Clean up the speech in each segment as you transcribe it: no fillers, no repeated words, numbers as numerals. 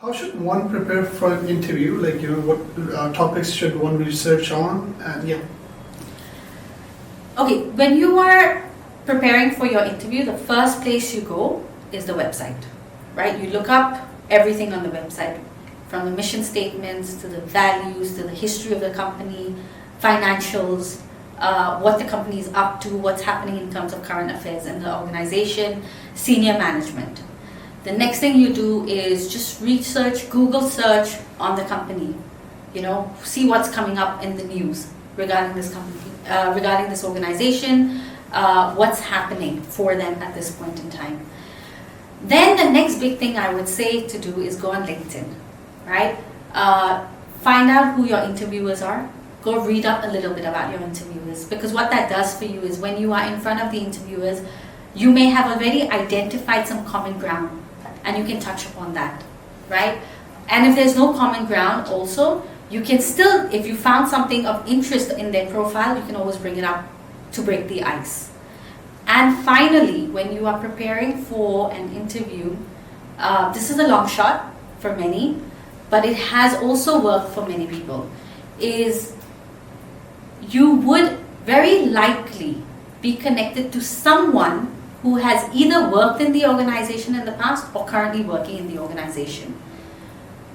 How should one prepare for an interview? Like, what topics should one research on? And yeah. Okay, when you are preparing for your interview, the first place you go is the website, right? You look up everything on the website, from the mission statements to the values to the history of the company, financials, what the company is up to, what's happening in terms of current affairs in the organization, senior management. The next thing you do is just research, Google search on the company, see what's coming up in the news regarding this company, regarding this organization, what's happening for them at this point in time. Then the next big thing I would say to do is go on LinkedIn, right? Find out who your interviewers are. Go read up a little bit about your interviewers, because what that does for you is when you are in front of the interviewers, you may have already identified some common ground and you can touch upon that, right? And if there's no common ground also, you can still, if you found something of interest in their profile, you can always bring it up to break the ice. And finally, when you are preparing for an interview, this is a long shot for many, but it has also worked for many people, is you would very likely be connected to someone who has either worked in the organization in the past or currently working in the organization.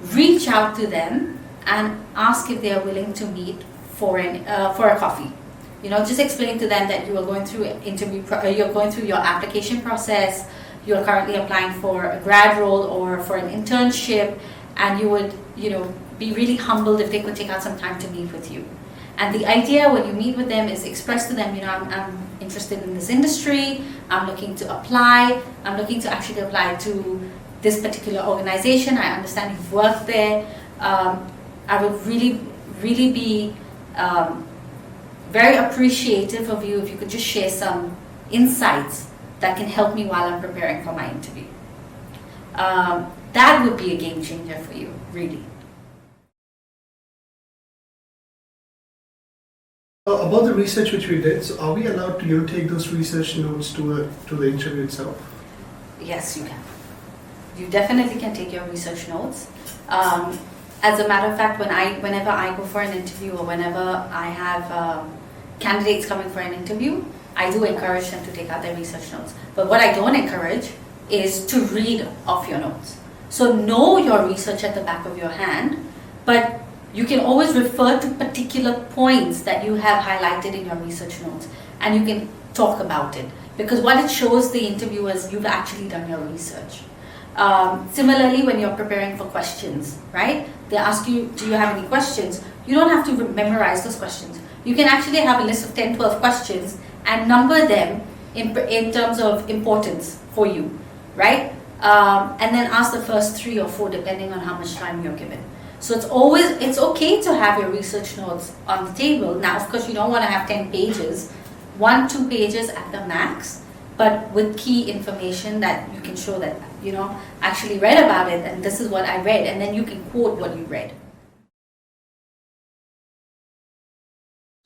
Reach out to them and ask if they are willing to meet for a coffee. Just explain to them that you are going through you're going through your application process, you're currently applying for a grad role or for an internship, and you would, be really humbled if they could take out some time to meet with you. And the idea when you meet with them is express to them, I'm interested in this industry, I'm looking to apply, I'm looking to actually apply to this particular organization, I understand you've worked there. I would really, really be very appreciative of you if you could just share some insights that can help me while I'm preparing for my interview. That would be a game changer for you, really. About the research which we did, so are we allowed to take those research notes to the interview itself? Yes, you can. You definitely can take your research notes. As a matter of fact, whenever I go for an interview or whenever I have candidates coming for an interview, I do encourage them to take out their research notes. But what I don't encourage is to read off your notes. So know your research at the back of your hand, but you can always refer to particular points that you have highlighted in your research notes, and you can talk about it, because what it shows the interviewers, you've actually done your research. Similarly, when you're preparing for questions, right? They ask you, do you have any questions? You don't have to memorize those questions. You can actually have a list of 10, 12 questions and number them in terms of importance for you, right? And then ask the first 3 or 4 depending on how much time you're given. So it's okay to have your research notes on the table. Now, of course, you don't want to have 10 pages, 1-2 pages at the max, but with key information that you can show that, actually read about it and this is what I read, and then you can quote what you read.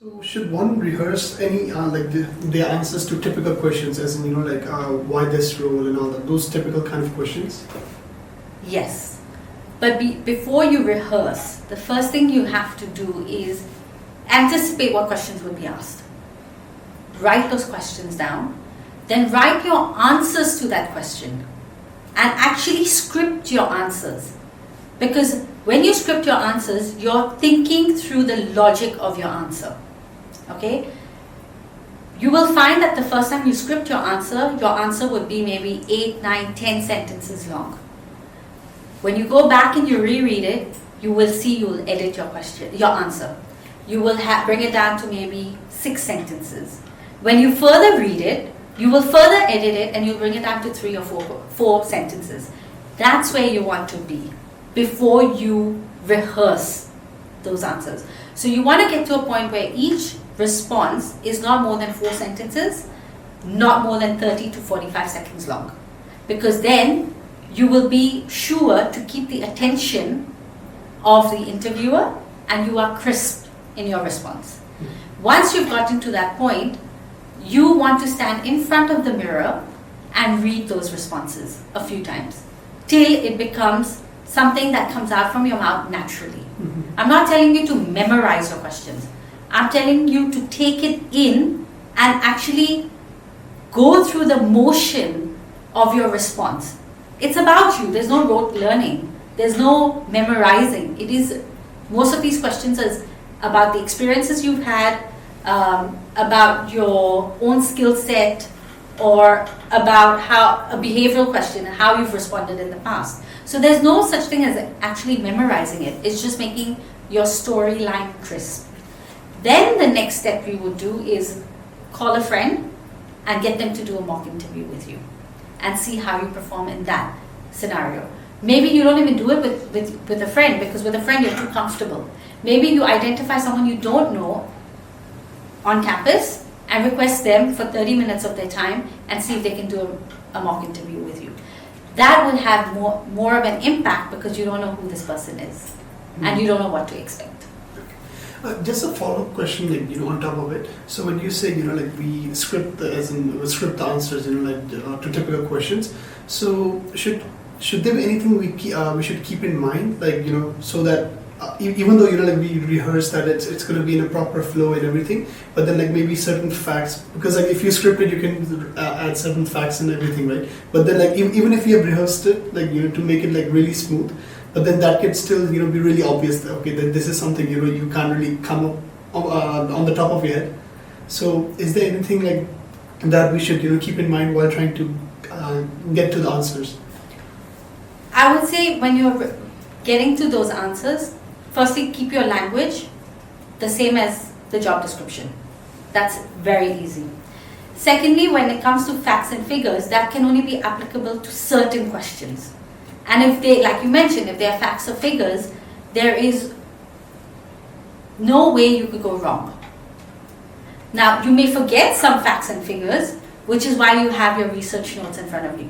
So should one rehearse any the answers to typical questions, as in why this role and all that, those typical kind of questions? Yes. But before you rehearse, the first thing you have to do is anticipate what questions will be asked. Write those questions down. Then write your answers to that question. And actually script your answers. Because when you script your answers, you're thinking through the logic of your answer. Okay? You will find that the first time you script your answer would be maybe 8, 9, 10 sentences long. When you go back and you reread it, you will see you will edit your answer. You will bring it down to maybe 6 sentences. When you further read it, you will further edit it and you'll bring it down to 3 or 4 sentences. That's where you want to be before you rehearse those answers. So you want to get to a point where each response is not more than 4 sentences, not more than 30 to 45 seconds long. Because then you will be sure to keep the attention of the interviewer and you are crisp in your response. Once you've gotten to that point, you want to stand in front of the mirror and read those responses a few times till it becomes something that comes out from your mouth naturally. I'm not telling you to memorize your questions. I'm telling you to take it in and actually go through the motion of your response. It's about you. There's no rote learning. There's no memorizing. It is, most of these questions is about the experiences you've had, about your own skill set, or about how a behavioral question, how you've responded in the past. So there's no such thing as actually memorizing it. It's just making your storyline crisp. Then the next step you would do is call a friend and get them to do a mock interview with you and see how you perform in that scenario. Maybe you don't even do it with a friend, because with a friend you're too comfortable. Maybe you identify someone you don't know on campus and request them for 30 minutes of their time and see if they can do a mock interview with you. That will have more of an impact because you don't know who this person is and you don't know what to expect. Just a follow-up question, on top of it. So when you say, we script the answers, to typical questions. So should there be anything we should keep in mind, so that even though we rehearse that it's going to be in a proper flow and everything, but then maybe certain facts, because if you script it, you can add certain facts and everything, right? But then even if you have rehearsed it, to make it really smooth. But then that can still, be really obvious that, okay, that this is something, you can't really come up on the top of your head. So is there anything that we should, keep in mind while trying to get to the answers? I would say when you're getting to those answers, firstly, keep your language the same as the job description. That's very easy. Secondly, when it comes to facts and figures, that can only be applicable to certain questions. And if they, like you mentioned, if they are facts or figures, there is no way you could go wrong. Now, you may forget some facts and figures, which is why you have your research notes in front of you.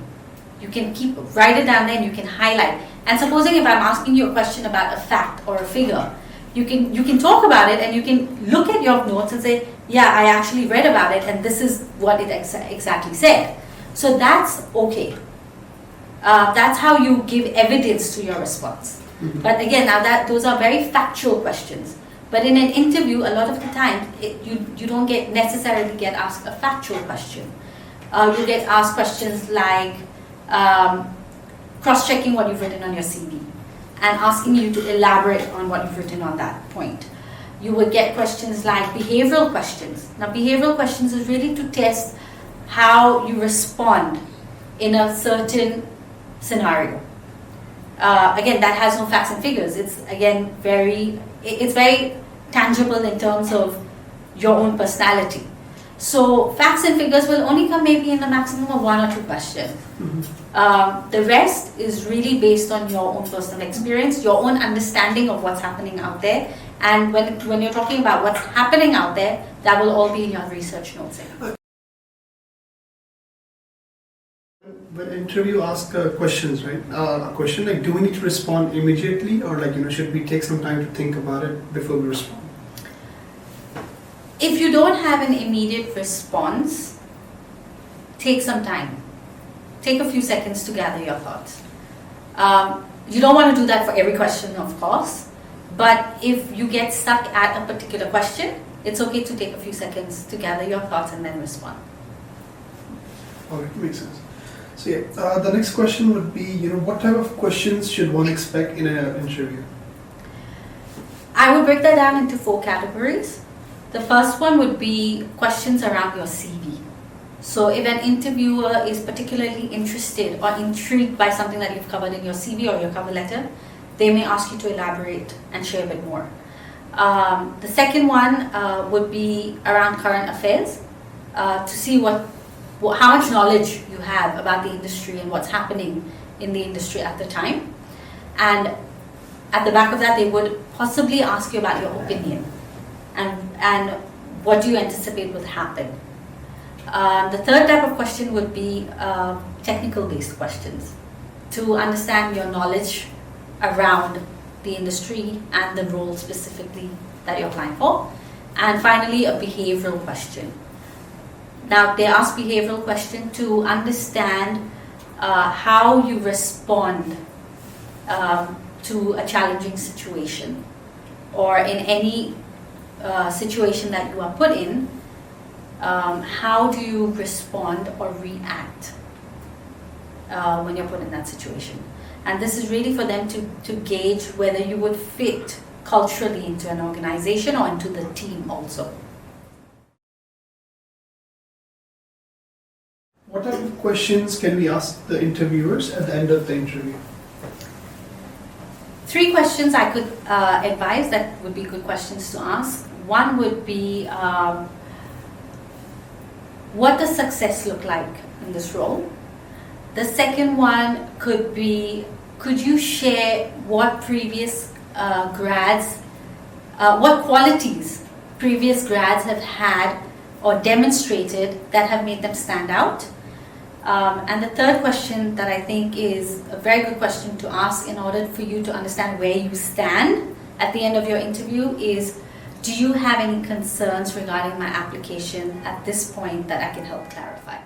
You can write it down there and you can highlight. And supposing if I'm asking you a question about a fact or a figure, you can talk about it and you can look at your notes and say, yeah, I actually read about it and this is what it exactly said. So that's okay. That's how you give evidence to your response. But again, now those are very factual questions. But in an interview, a lot of the time, you don't necessarily get asked a factual question. You get asked questions like cross-checking what you've written on your CV and asking you to elaborate on what you've written on that point. You would get questions like behavioral questions. Now, behavioral questions is really to test how you respond in a certain scenario. Again, that has no facts and figures. It's again very tangible in terms of your own personality. So facts and figures will only come maybe in a maximum of 1 or 2 questions. The rest is really based on your own personal experience, your own understanding of what's happening out there. And when you're talking about what's happening out there, that will all be in your research notes. When an interview asks questions, right? A question do we need to respond immediately, or should we take some time to think about it before we respond? If you don't have an immediate response, take some time. Take a few seconds to gather your thoughts. You don't want to do that for every question, of course, but if you get stuck at a particular question, it's okay to take a few seconds to gather your thoughts and then respond. Alright, makes sense. So yeah, the next question would be, what type of questions should one expect in an interview? I would break that down into 4 categories. The first one would be questions around your CV. So if an interviewer is particularly interested or intrigued by something that you've covered in your CV or your cover letter, they may ask you to elaborate and share a bit more. The second one would be around current affairs, to see how much knowledge you have about the industry and what's happening in the industry at the time. And at the back of that, they would possibly ask you about your opinion and what do you anticipate will happen. The third type of question would be technical-based questions to understand your knowledge around the industry and the role specifically that you're applying for. And finally, a behavioral question. Now, they ask behavioral question to understand how you respond to a challenging situation, or in any situation that you are put in, how do you respond or react when you're put in that situation? And this is really for them to gauge whether you would fit culturally into an organization or into the team also. What type of questions can we ask the interviewers at the end of the interview? 3 questions I could advise that would be good questions to ask. One would be, what does success look like in this role? The second one could be, could you share what previous grads, what qualities previous grads have had or demonstrated that have made them stand out? And the third question that I think is a very good question to ask in order for you to understand where you stand at the end of your interview is, do you have any concerns regarding my application at this point that I can help clarify?